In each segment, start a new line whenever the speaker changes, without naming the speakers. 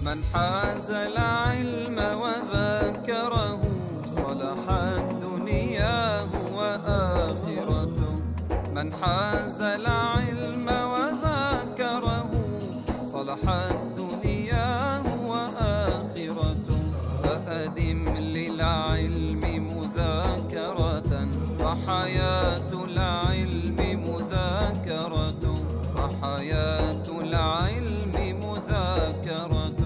من حاز العلم وذاكره صلحت دنياه وآخرته من حاز العلم وذاكره صلحت دنياه وآخرته فأدم للعلم مذاكرة فحياة العلم مذاكرة فحياة العلم مذاكرة.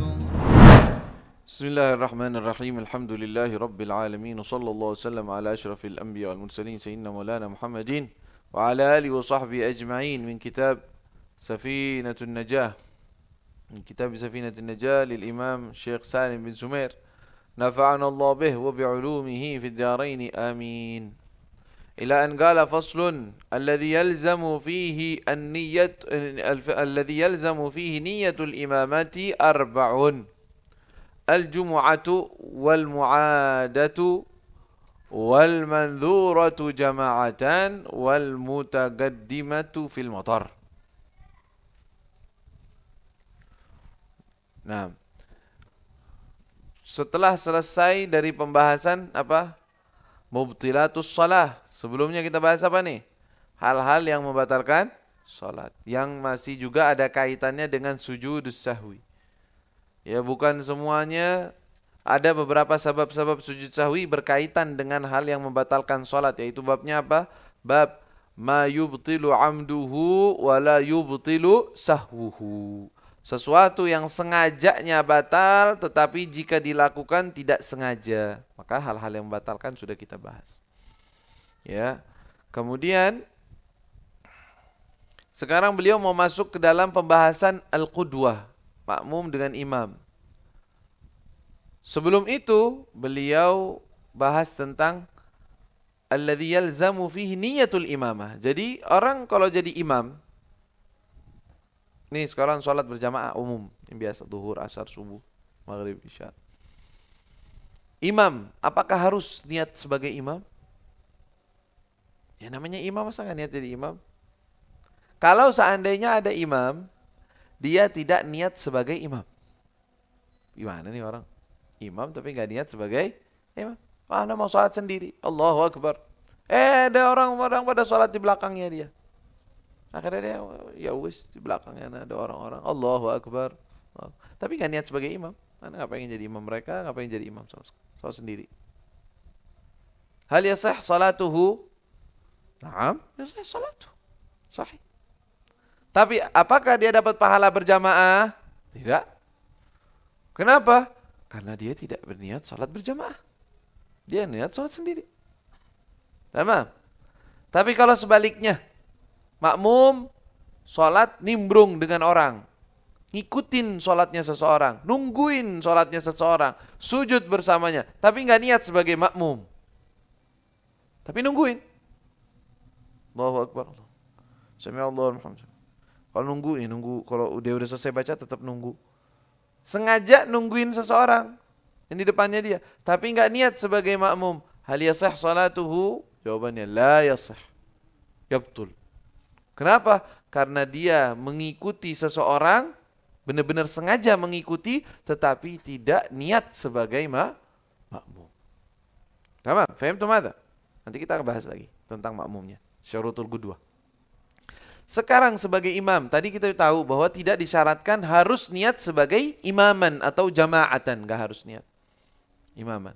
بسم الله الرحمن الرحيم. الحمد لله رب العالمين وصلى الله وسلم على أشرف الأنبياء والمرسلين سيدنا مولانا محمد وعلى آله وصحبه أجمعين من كتاب سفينة النجاة للإمام الشيخ سالم بن سمير نفعنا الله به وبعلومه في الدارين آمين. إلى أن قال فصل الذي يلزم فيه نية الإمامة أربع: الجمعة والمعادة والمنذورة جماعة والمتقدمة في المطر. Nah, setelah selesai dari pembahasan mubtilatus shalah. Sebelumnya kita bahas apa nih? Hal-hal yang membatalkan salat, yang masih juga ada kaitannya dengan sujudus sahwi. Ya, bukan semuanya, ada beberapa sebab-sebab sujud sahwi berkaitan dengan hal yang membatalkan salat, yaitu babnya apa? Bab ma yubtilu amduhu wa la yubtilu sahwuhu. Sesuatu yang sengajanya batal, tetapi jika dilakukan tidak sengaja, maka hal-hal yang membatalkan sudah kita bahas. Ya. Kemudian sekarang beliau mau masuk ke dalam pembahasan al-qudwah, makmum dengan imam. Sebelum itu beliau bahas tentang alladzi yalzamu fihi niyatul imamah. Jadi orang kalau jadi imam, nih sekarang sholat berjamaah umum yang biasa, zuhur, asar, subuh, maghrib, isya. Imam, apakah harus niat sebagai imam? Ya namanya imam, masa nggak niat jadi imam? Kalau seandainya ada imam, dia tidak niat sebagai imam, gimana nih orang? Imam tapi nggak niat sebagai imam. Anda mau sholat sendiri, Allahu Akbar. Ada orang pada sholat di belakangnya dia. Akhirnya dia, ya wis, di belakangnya ada orang-orang, Allahu Akbar. Tapi nggak niat sebagai imam. Anda nggak pengen jadi imam mereka, nggak pengen jadi imam sholat sendiri. Hal yasih salatuhu? Naam, yasih salatuhu. Sahih. Tapi apakah dia dapat pahala berjamaah? Tidak. Kenapa? Karena dia tidak berniat sholat berjamaah. Dia niat sholat sendiri. Tamam. Tapi kalau sebaliknya, makmum sholat nimbrung dengan orang, ngikutin sholatnya seseorang, nungguin sholatnya seseorang, sujud bersamanya, tapi nggak niat sebagai makmum, tapi nungguin. Allahu Akbar, Sami'allahu liman hamidah. Kalau nunggu, kalau udah selesai baca tetap nunggu. Sengaja nungguin seseorang yang di depannya dia, tapi nggak niat sebagai makmum. Hal yasih salatuhu? Jawabannya la yasih, yabtul. Kenapa? Karena dia mengikuti seseorang, benar-benar sengaja mengikuti, tetapi tidak niat sebagai makmum. Tamam, faham tuh mata? Nanti kita bahas lagi tentang makmumnya. Syurutul qudwah. Sekarang sebagai imam, tadi kita tahu bahwa tidak disyaratkan harus niat sebagai imaman atau jamaatan, nggak harus niat imaman.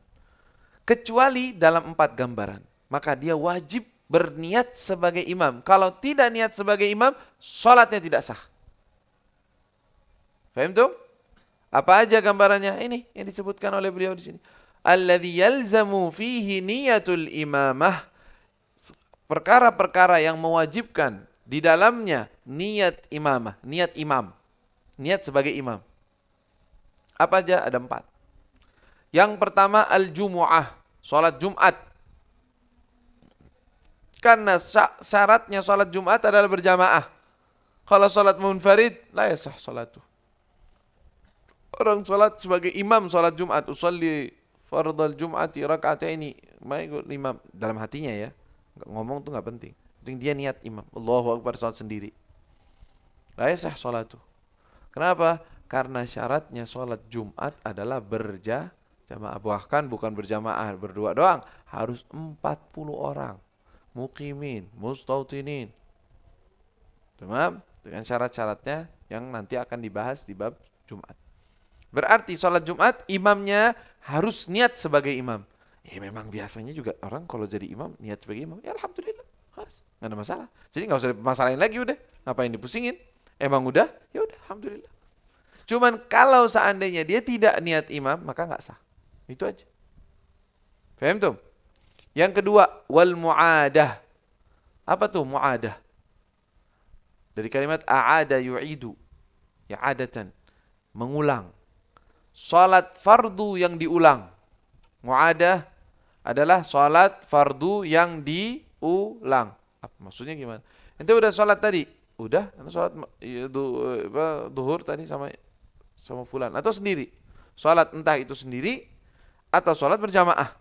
Kecuali dalam 4 gambaran, maka dia wajib berniat sebagai imam. Kalau tidak niat sebagai imam, sholatnya tidak sah. Faham tuh? Apa aja gambarannya? Ini yang disebutkan oleh beliau di sini. Alladzi yalzamu fihi niyatul imamah. Perkara-perkara yang mewajibkan di dalamnya niat imamah, niat imam, niat sebagai imam. Apa aja? Ada 4. Yang pertama al-jumu'ah, sholat Jumat. Karena syaratnya sholat Jumat adalah berjamaah. Kalau sholat munfarid, la yasah sholatuh. Orang sholat sebagai imam sholat Jumat, usalli fardal Jum'ati raka'ataini, imam dalam hatinya ya. Ngomong tuh nggak penting. Penting dia niat imam. Allahu Akbar, sholat sendiri. La yasah sholatuh. Kenapa? Karena syaratnya sholat Jumat adalah berjamaah. Bahkan bukan berjamaah berdua doang, harus 40 orang. Muqimin, mustautinin. Tamam? Dengan syarat-syaratnya yang nanti akan dibahas di bab Jumat. Berarti sholat Jumat imamnya harus niat sebagai imam. Ya memang biasanya juga orang kalau jadi imam niat sebagai imam. Ya alhamdulillah, harus. Nggak ada masalah. Jadi nggak usah masalahin lagi udah. Ngapain dipusingin? Emang udah? Ya udah, alhamdulillah. Cuman kalau seandainya dia tidak niat imam, maka nggak sah. Itu aja. Paham tuh? Yang kedua, wal mu'adah. Apa tuh mu'adah? Dari kalimat a'ada yu'idu. I'adatan. Mengulang. Salat fardu yang diulang. Mu'adah adalah salat fardu yang diulang. Maksudnya gimana? Ente udah salat tadi? Udah, salat duhur tadi sama fulan atau sendiri. Salat entah itu sendiri atau salat berjamaah.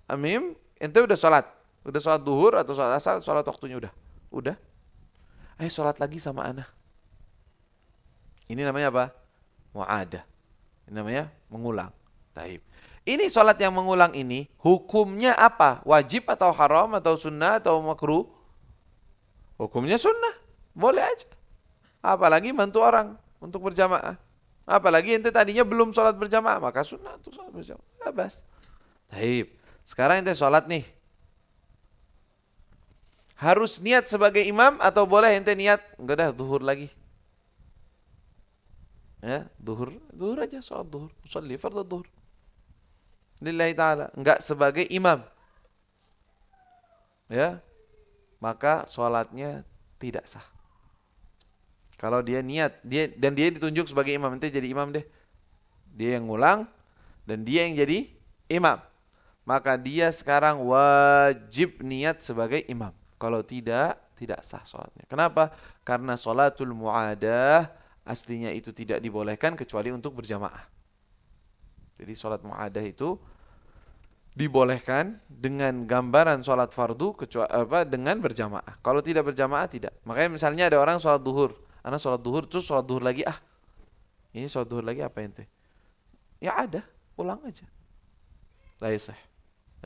Amim, ente udah salat duhur atau salat asar, salat waktunya udah. Salat lagi sama ana. Ini namanya apa? Mu'adah. Ini namanya mengulang. Taib. Ini salat yang mengulang ini hukumnya apa? Wajib atau haram atau sunnah atau makruh? Hukumnya sunnah. Boleh aja. Apalagi bantu orang untuk berjamaah. Apalagi ente tadinya belum sholat berjamaah, maka sunnah untuk sholat berjamaah. Bas. Taib. Sekarang ente sholat nih. Harus niat sebagai imam atau boleh ente niat? Enggak dah, duhur lagi. Ya, duhur aja, sholat duhur. Usalli fardhu duhur. Lillahi ta'ala. Enggak sebagai imam. Ya. Maka sholatnya tidak sah. Kalau dia niat, dia ditunjuk sebagai imam, nanti jadi imam deh. Dia yang ngulang dan dia yang jadi imam. Maka dia sekarang wajib niat sebagai imam. Kalau tidak sah sholatnya. Kenapa? Karena sholatul mu'adah aslinya itu tidak dibolehkan kecuali untuk berjamaah. Jadi sholat mu'adah itu dibolehkan dengan gambaran sholat fardu dengan berjamaah. Kalau tidak berjamaah tidak. Makanya misalnya ada orang sholat duhur. Anak sholat duhur, terus sholat duhur lagi. Ini sholat duhur lagi apa ente? Ya ada, ulang aja. La yasih,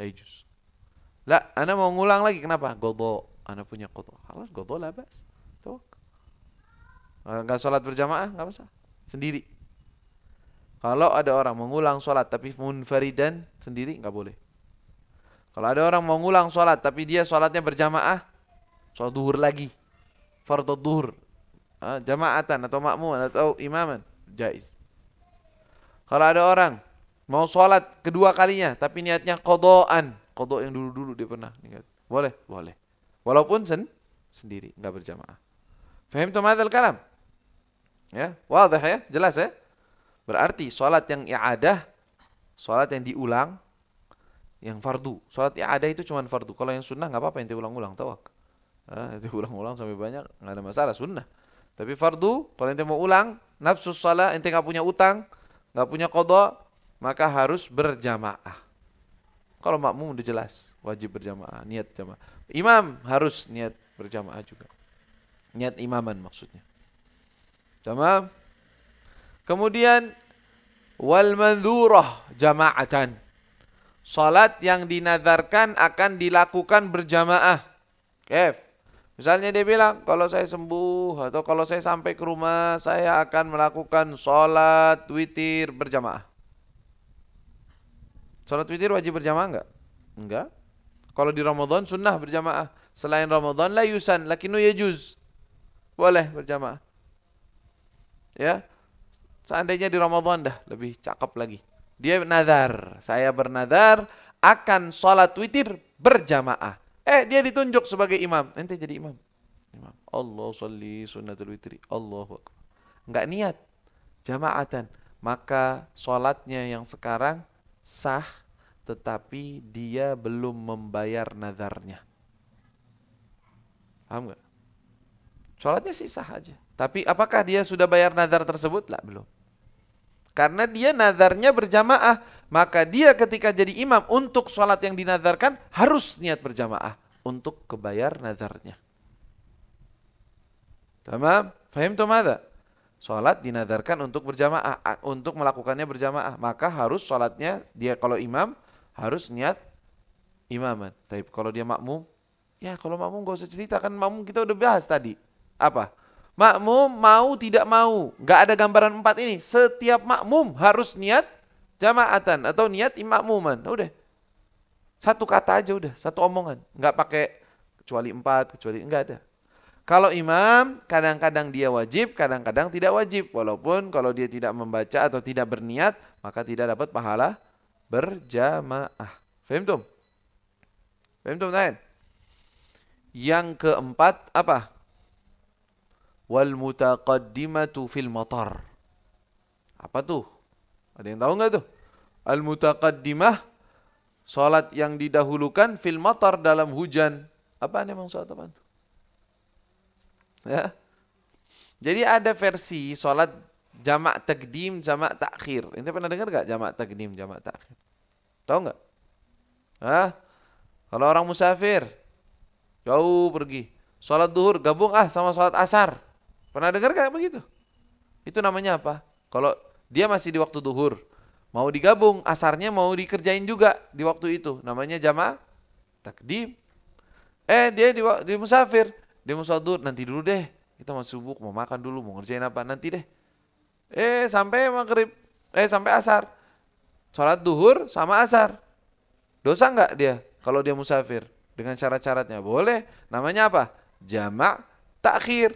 la yajuz. Lah, anak mau ngulang lagi, kenapa? Qadha, anak punya qadha. Halas, qadha la bas. Tuh. Enggak sholat berjamaah, enggak masalah. Sendiri. Kalau ada orang mengulang sholat tapi munfaridan sendiri, enggak boleh. Kalau ada orang mau ngulang sholat tapi dia sholatnya berjamaah, sholat duhur lagi. Fardhu duhur. Jamaatan atau makmuman atau imaman, jaiz. Kalau ada orang mau sholat kedua kalinya tapi niatnya qadhaan, qadha yang dulu-dulu dia pernah ingat. Boleh. Walaupun sendiri, enggak berjamaah. Fahim tu madzal kalam? Ya, wadah ya, jelas ya? Berarti sholat yang i'adah, sholat yang diulang, yang fardu. Sholat i'adah itu cuma fardu. Kalau yang sunnah enggak apa-apa ente ulang-ulang, tawak. Ente ulang-ulang sampai banyak, enggak ada masalah, sunnah. Tapi fardu, kalau ente mau ulang, nafsus shalah, ente nggak punya utang, nggak punya qadha, maka harus berjamaah. Kalau makmum udah jelas, wajib berjamaah, niat jamaah. Imam harus niat berjamaah juga. Niat imaman maksudnya. Jamaah. Kemudian, wal mandhurah jama'atan. Salat yang dinadarkan akan dilakukan berjamaah. Kef. Misalnya dia bilang, kalau saya sembuh atau kalau saya sampai ke rumah, saya akan melakukan sholat witir berjamaah. Sholat witir wajib berjamaah enggak? Enggak. Kalau di Ramadan sunnah berjamaah. Selain Ramadan la yusan, lakinu yajuz. Boleh berjamaah. Ya. Seandainya di Ramadan dah lebih cakep lagi. Dia nazar, saya bernazar akan sholat witir berjamaah. Dia ditunjuk sebagai imam. Ente jadi imam. Allah sholli sunnatul witri. Allahu akbar. Enggak niat jamaatan. Maka sholatnya yang sekarang sah, tetapi dia belum membayar nazarnya. Paham enggak? Sholatnya sih sah aja. Tapi apakah dia sudah bayar nazar tersebut? Lah, belum. Karena dia nazarnya berjamaah, maka dia ketika jadi imam untuk sholat yang dinazarkan harus niat berjamaah untuk kebayar nazarnya. Tamam? Fahim tu madza? sholat dinadarkan untuk berjamaah, untuk melakukannya berjamaah, maka harus sholatnya dia kalau imam harus niat imaman. Tapi kalau dia makmum, ya kalau makmum gak usah cerita, kan makmum kita udah bahas tadi. Apa? Makmum mau tidak mau, gak ada gambaran 4 ini. Setiap makmum harus niat jamaatan atau niat imakmuman. Udah. Satu kata aja udah, satu omongan. Gak pakai kecuali 4, kecuali enggak ada. Kalau imam, kadang-kadang dia wajib, kadang-kadang tidak wajib. Walaupun kalau dia tidak membaca atau tidak berniat, maka tidak dapat pahala berjamaah. Faham tum? Faham tum lain? Yang keempat apa? Wal mutaqaddimatu fil matar. Apa tuh? Ada yang tahu nggak tuh? Al mutaqaddimah, salat yang didahulukan fil matar dalam hujan. Apaan emang salat apaan tuh? Ya. Jadi ada versi salat jamak takdim, jamak takhir. Ente pernah dengar gak jamak takdim, jamak takhir? Tahu nggak? Hah? Kalau orang musafir jauh pergi, salat duhur gabung sama salat asar. Pernah dengar gak begitu? Itu namanya apa? Kalau dia masih di waktu duhur, mau digabung, asarnya mau dikerjain juga di waktu itu, namanya jamak takdim. Dia di musafir, dia mau sholat duhur, nanti dulu deh, kita mau subuh, mau makan dulu, mau ngerjain apa, nanti deh. Sampai maghrib, sampai asar, sholat duhur sama asar. Dosa nggak dia kalau dia musafir? Dengan syarat-syaratnya boleh. Namanya apa? Jamak takhir.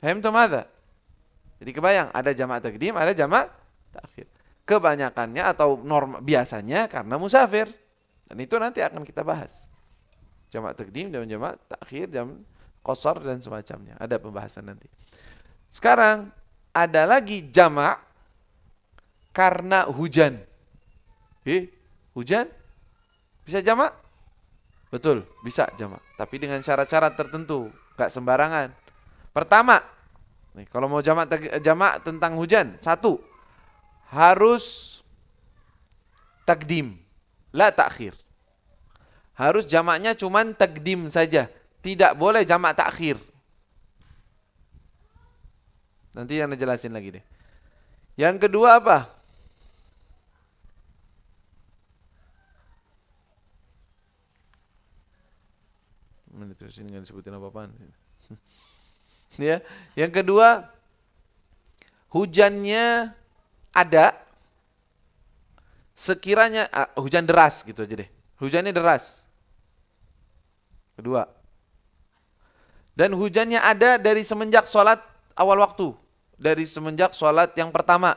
Faham tuh mada? Jadi kebayang, ada jamak takdim, ada jamak takhir. Kebanyakannya atau biasanya karena musafir. Dan itu nanti akan kita bahas. Jamak takdim dan jamak takhir, jam qasar dan semacamnya. Ada pembahasan nanti. Sekarang ada lagi jamak karena hujan. Hujan bisa jamak? Betul, bisa jamak. Tapi dengan syarat-syarat tertentu, gak sembarangan. Pertama, nih, kalau mau jamak tentang hujan, 1, harus takdim, la takhir. Harus jamaknya cuman takdim saja, tidak boleh jamak takhir. Nanti yang jelasin lagi deh. Yang kedua apa? Terus ini nggak disebutin apa-apaan. Ya, yang kedua, hujannya ada, sekiranya hujan deras gitu aja deh. Hujannya deras. Kedua. Dan hujannya ada dari semenjak sholat awal waktu, dari semenjak sholat yang pertama.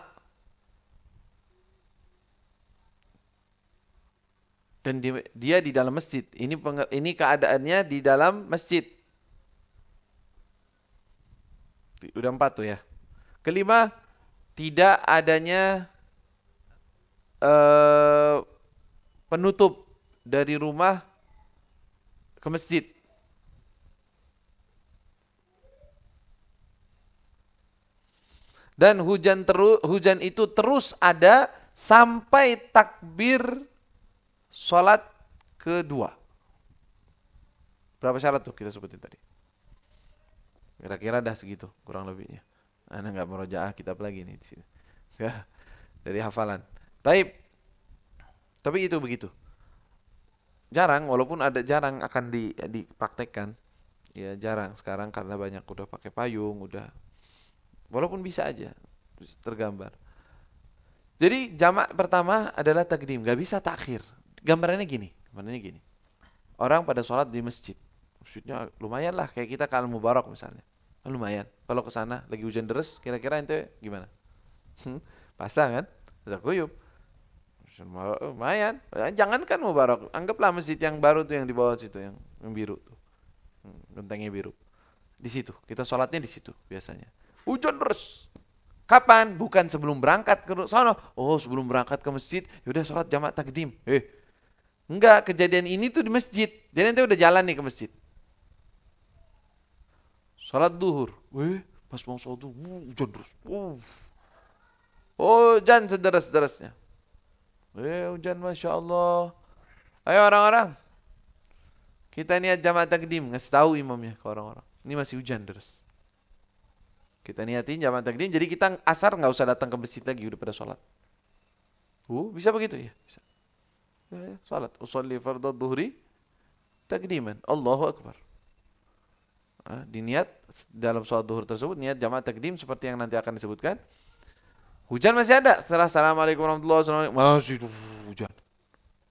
Dan dia di dalam masjid. Ini keadaannya di dalam masjid. Udah 4 tuh ya. Kelima, tidak adanya penutup dari rumah ke masjid. Dan hujan itu terus ada sampai takbir sholat kedua. Berapa syarat tuh kita sebutin tadi? Kira-kira dah segitu kurang lebihnya. Ana nggak merojaah kitab lagi nih di sini. Ya, dari hafalan. Tapi itu begitu. Jarang, walaupun ada jarang akan dipraktekkan. Ya jarang sekarang karena banyak udah pakai payung, udah. Walaupun bisa aja tergambar. Jadi jamak pertama adalah takdim, nggak bisa takhir. Gambarannya gini. Orang pada sholat di masjid. Maksudnya lumayan lah, kayak kita ke Al-Mubarak misalnya. Lumayan. Kalau ke sana lagi hujan deras, kira-kira ente gimana? Pasang kan? Pasang kuyup. Lumayan. Jangan kan Mubarak. Anggaplah masjid yang baru tuh yang di bawah situ, yang biru tuh. Gentengnya biru. Di situ. Kita sholatnya di situ biasanya. Hujan deras. Kapan? Bukan sebelum berangkat ke sana. Oh, sebelum berangkat ke masjid, yaudah sholat jamak takdim. Enggak, kejadian ini tuh di masjid. Jadi ente udah jalan nih ke masjid. Sholat duhur. Pas mau sholat duhur, hujan deras. Hujan sederas-derasnya. Hujan Masya Allah. Ayo orang-orang. Kita niat jamak takdim. Ngasih tahu imamnya ke orang-orang. Ini masih hujan deras. Kita niatin jamak takdim, jadi kita asar nggak usah datang ke masjid lagi, udah pada sholat. Bisa begitu ya? Bisa. Ya, sholat. Usolli fardhu dhuhri takdiman. Allahu Akbar. Diniat dalam sholat duhur tersebut, niat jamak takdim seperti yang nanti akan disebutkan. Hujan masih ada. Setelah Assalamualaikum warahmatullahi wabarakatuh. Masih hujan.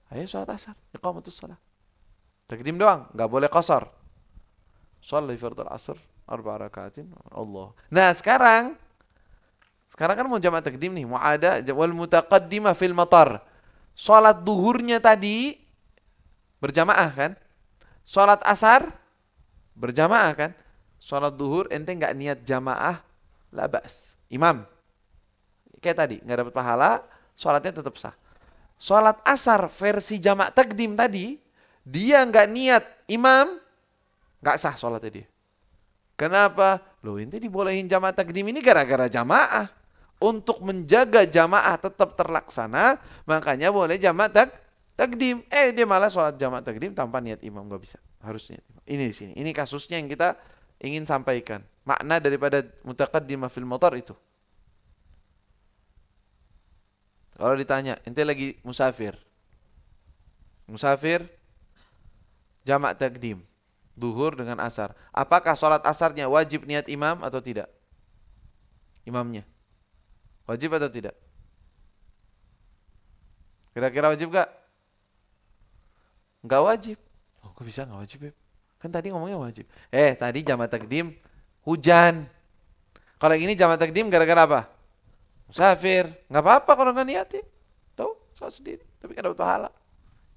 Ayo sholat asar. Iqamatus shalah. Takdim doang. Nggak boleh qasar. Sholli fardhu asr. 4 rakaatin. Allah. Nah sekarang kan mau jamak takdim nih. Mu'ada wal mutaqaddimah fil matar. Sholat duhurnya tadi berjamaah kan. Sholat asar berjamaah kan. Sholat duhur ente nggak niat jamaah, la ba's. Imam. Kayak tadi, nggak dapat pahala, sholatnya tetap sah. Sholat asar versi jamak takdim tadi, dia nggak niat imam, nggak sah sholatnya dia. Kenapa? Loh ente dibolehin jamak takdim ini gara-gara jamaah. Untuk menjaga jamaah tetap terlaksana, makanya boleh jamak takdim. Dia malah sholat jamak takdim tanpa niat imam, nggak bisa. Harus niat imam. Ini di sini. Ini kasusnya yang kita ingin sampaikan. Makna daripada mutaqaddimah fil matar itu. Kalau ditanya, ente lagi musafir. Musafir jamak takdim. Duhur dengan asar. Apakah sholat asarnya wajib niat imam atau tidak? Imamnya. Wajib atau tidak? Kira-kira wajib gak? Enggak wajib. Oh, kok bisa enggak wajib, Beb? Kan tadi ngomongnya wajib. Tadi jamak takdim hujan. Kalau yang ini jamak takdim gara-gara apa? Musafir. Enggak apa-apa kalau enggak niatin. Tuh, sholat sendiri. Tapi kan dapat pahala.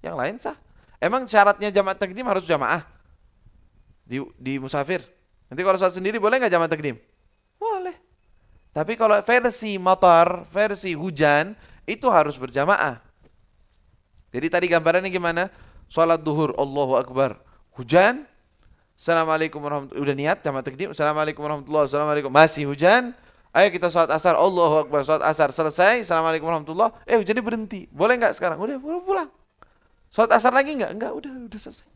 Yang lain sah. Emang syaratnya jamak takdim harus jamaah? Di musafir. Nanti kalau sholat sendiri boleh enggak jamak takdim? Boleh. Tapi kalau versi matar, versi hujan, itu harus berjamaah. Jadi tadi gambarannya gimana? Sholat duhur, Allahu Akbar. Hujan, Assalamualaikum warahmatullahi wabarakatuh. Udah niat, jamak takdim, Assalamualaikum warahmatullahi wabarakatuh. Assalamualaikum. Masih hujan, ayo kita sholat asar, Allahu Akbar. Sholat asar, selesai, Assalamualaikum warahmatullahi wabarakatuh. Hujannya berhenti. Boleh nggak sekarang? Udah pulang. Sholat asar lagi nggak? Enggak, udah selesai.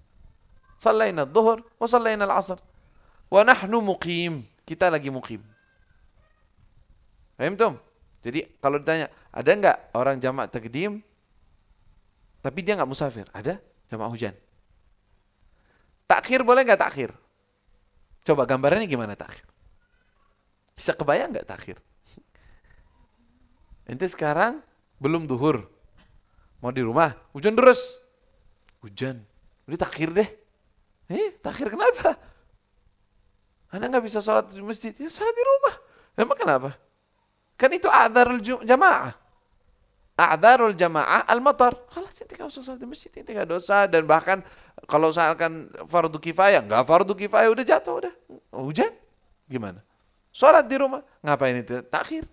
Shallaina duhur, wa shallaina al-asr. Wa nahnu muqim. Kita lagi muqim. Paham tuh? Jadi kalau ditanya, ada nggak orang jamak takdim tapi dia nggak musafir? Ada, jamak hujan. Takhir boleh nggak takhir? Coba gambarannya gimana takhir? Bisa kebayang nggak takhir? Ente sekarang belum duhur, mau di rumah, hujan terus. Hujan, udah takhir deh. Takhir kenapa? Anda nggak bisa sholat di masjid, ya sholat di rumah. Emang kenapa? Kan itu a'dzarul jamaah. A'dzarul jamaah al-matar. Kalau ente enggak usah sholat di masjid, ente enggak dosa. Dan bahkan kalau misalkan fardu kifayah, enggak fardu kifayah, udah jatuh, udah hujan, gimana? Sholat di rumah, ngapain itu takhir?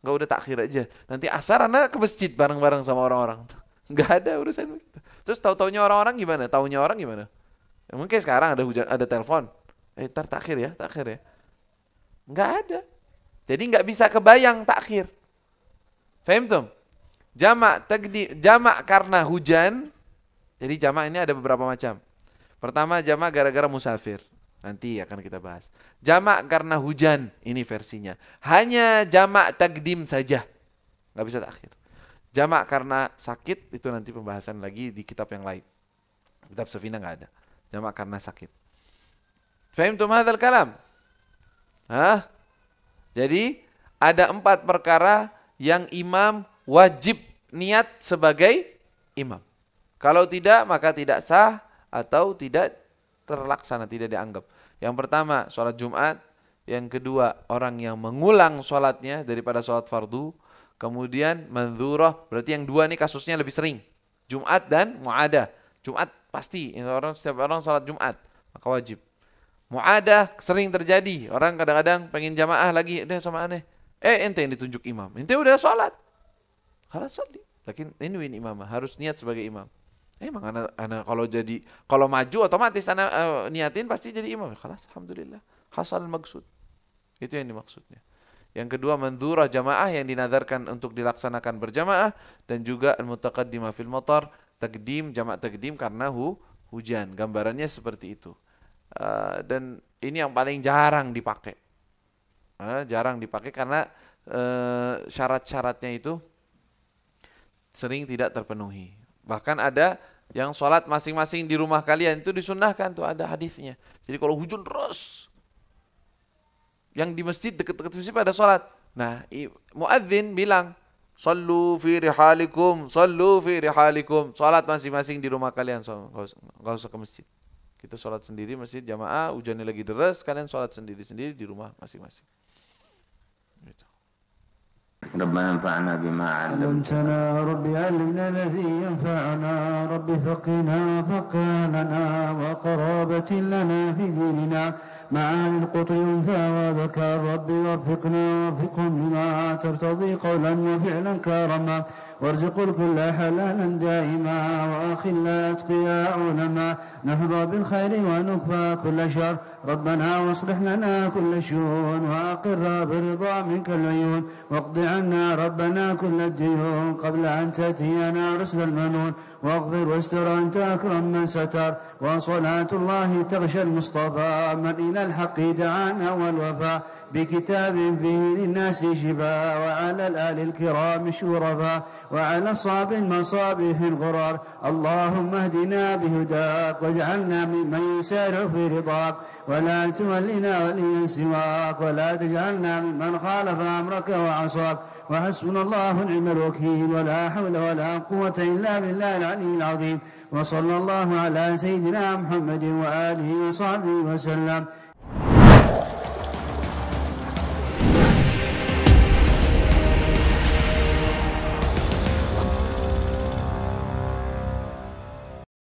Enggak, udah takhir aja. Nanti asar anak ke masjid bareng-bareng sama orang-orang. Enggak ada urusan begitu. Terus tahu-taunya orang-orang gimana? Taunya orang gimana? Mungkin sekarang ada hujan, ada telepon. Ntar takhir ya. Enggak ada. Jadi nggak bisa kebayang takhir. Faham tuh? Jamak karena hujan. Jadi jamak ini ada beberapa macam. Pertama jamak gara-gara musafir. Nanti akan kita bahas. Jamak karena hujan, ini versinya. Hanya jamak takdim saja. Nggak bisa takhir. Jamak karena sakit, itu nanti pembahasan lagi di kitab yang lain. Kitab Safina nggak ada. Jamak karena sakit. Faham tuh hadzal kalam? Jadi ada 4 perkara yang imam wajib niat sebagai imam. Kalau tidak maka tidak sah atau tidak terlaksana, tidak dianggap. Yang pertama sholat Jumat. Yang kedua orang yang mengulang sholatnya daripada sholat fardu. Kemudian mandhurah, berarti yang 2 nih kasusnya lebih sering. Jumat dan mu'adah. Jumat pasti, setiap orang sholat Jumat maka wajib. Mu'adah sering terjadi. Orang kadang-kadang pengen jamaah lagi. Udah sama aneh. Ente yang ditunjuk imam. Ente udah sholat. Khalas sholli. Lakin ini imamah. Harus niat sebagai imam. Emang anak kalau maju otomatis anak niatin pasti jadi imam. Khalas, alhamdulillah. Hasal maksud. Itu yang dimaksudnya. Yang kedua mandhurah jamaah yang dinadarkan untuk dilaksanakan berjamaah. Dan juga al-mutaqaddimah fil matar. Takdim, jamak takdim karena hujan. Gambarannya seperti itu. Dan ini yang paling jarang dipakai. Jarang dipakai karena syarat-syaratnya itu sering tidak terpenuhi. Bahkan ada yang sholat masing-masing di rumah kalian itu disunnahkan tuh, ada hadisnya. Jadi kalau hujan deras, yang di masjid dekat-dekat masjid pada sholat. Nah, muadzin bilang, sallu fi rihalikum, sallu fi rihalikum. Sholat masing-masing di rumah kalian, nggak usah ke masjid. Kita sholat sendiri masjid jamaah, hujannya lagi deras, kalian sholat sendiri-sendiri di rumah masing-masing. Gitu.
ربنا انفعنا بما علمتنا
ربي علمنا الذي ينفعنا ربي فقنا فقهنا وقرابة لنا في ديننا معاني القطر ينفع وذكر ربي وفقنا وفقهم لما ترتضي قولا وفعلا كرما وارزق الكل حلالا دائما وأخلا أتقياء علما نحظى بالخير ونكفى كل شر ربنا واصلح لنا كل شؤون وأقر برضا منك العيون واقض عنا ربنا كل الديون قبل أن تأتينا رسل المنون واغفر واستر أنت أكرم من ستر وصلاة الله تغشى المصطفى من إلى الحق دعانا والوفاء بكتاب فيه للناس شفاء وعلى الآل الكرام شرفاء وعلى الصاب المصابيح الغرار اللهم اهدنا بهداك واجعلنا ممن يسارع في رضاك ولا تولنا وليا سواك ولا تجعلنا ممن خالف أمرك وعصاك وحسبنا الله ونعم الوكيل ولا حول ولا قوة إلا بالله العلي العظيم وصلى الله على سيدنا محمد وآله وصحبه وسلم